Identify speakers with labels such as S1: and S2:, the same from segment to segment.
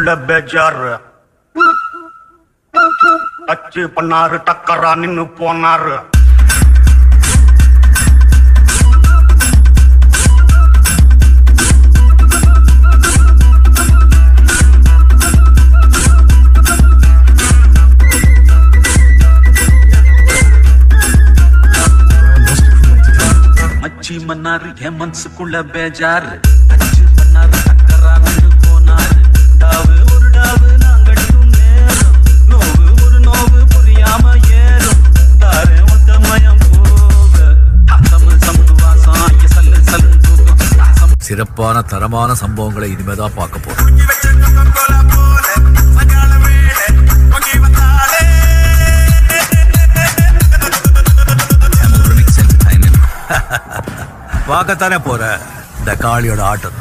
S1: பெஜாரு அச்சு பண்ணாரு டக்கரா நின்னு போனாரு.
S2: மச்சி மன்னாரு என் மனசுக்குள்ள பேஜாரு அச்சு பண்ணாரு டக்கரா நின்னு போனாரு. டாவு ஒரு டாவு நாங்கட்டும் நேரம் நோவு ஒரு நோவு புரியாம ஏறும் தாரே ஒத்த மயம் போக தமிழ் சமது வாசம் சல்லு சல்லு தூக்கம்.
S3: சிறப்பான தரமான சம்பவங்களை இனிமேதான் பார்க்க போறோம். பார்க்கத்தானே போற இந்த காளியோட ஆட்டம்.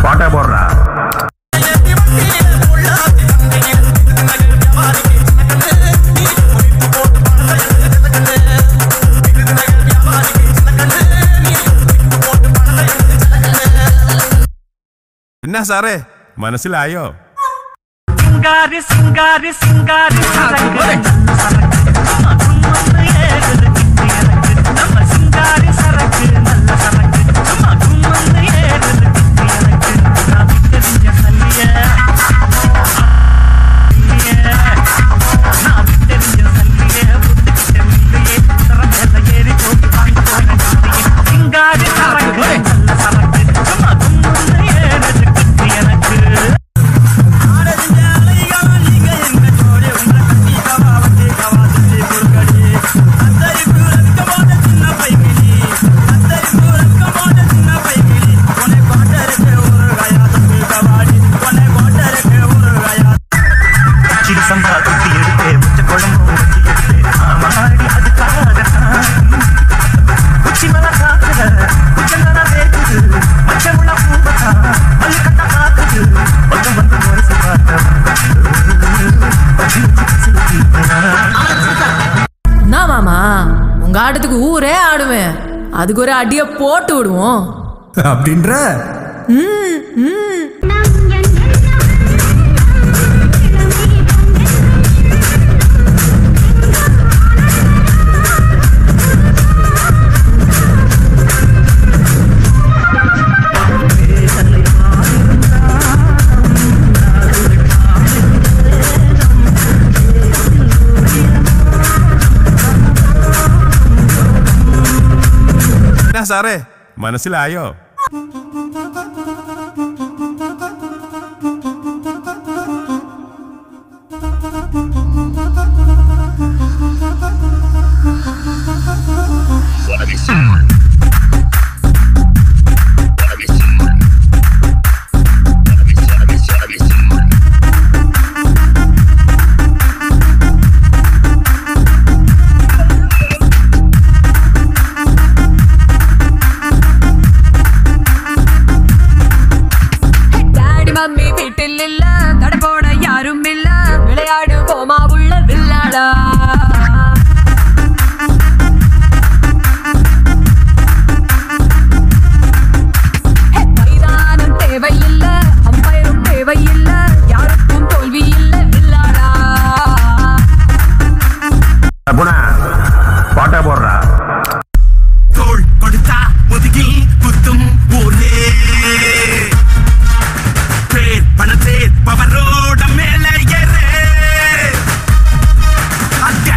S1: பாட்டை போடுறா
S4: എന്നാ സാറേ മനസ്സിലായോ?
S2: സിംഗാരി സിംഗാരി സിംഗാരി സിംഗാരി സരക്ക് നല്ല സരക്ക്
S5: மாமா உங்க ஆட்டத்துக்கு ஊரே ஆடுவேன். அதுக்கு ஒரு அடிய போட்டு விடுவோம்
S4: அப்படின்ற സാറേ മനസ്സിലായോ?
S1: பாட்டை போடுறா
S2: தோள் கொடுத்தா முதுகில் குத்தும் ஊரே பேர் பணத்தே பவரோட மேல ஏறே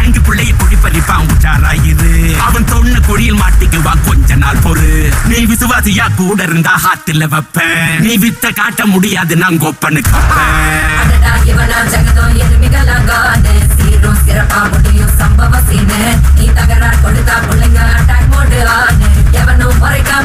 S2: அங்கு பிள்ளைய குடி பறிப்பான் உச்சாராயிரு அவன் தொண்ணு குழியில் மாட்டிக்குவான் கொஞ்ச நாள் பொறு நீ விசுவாசியா கூட இருந்தா ஹாத்துல வைப்பேன் நீ வித்த காட்ட முடியாது நான் கொப்பனு காப்பேன் சிறப்பா முடியும் சம்பவ சீனு நீ தகராறு கொடுத்தா பிள்ளைங்க அட்டாக் மோடு ஆனு எவனும் முறைக்கா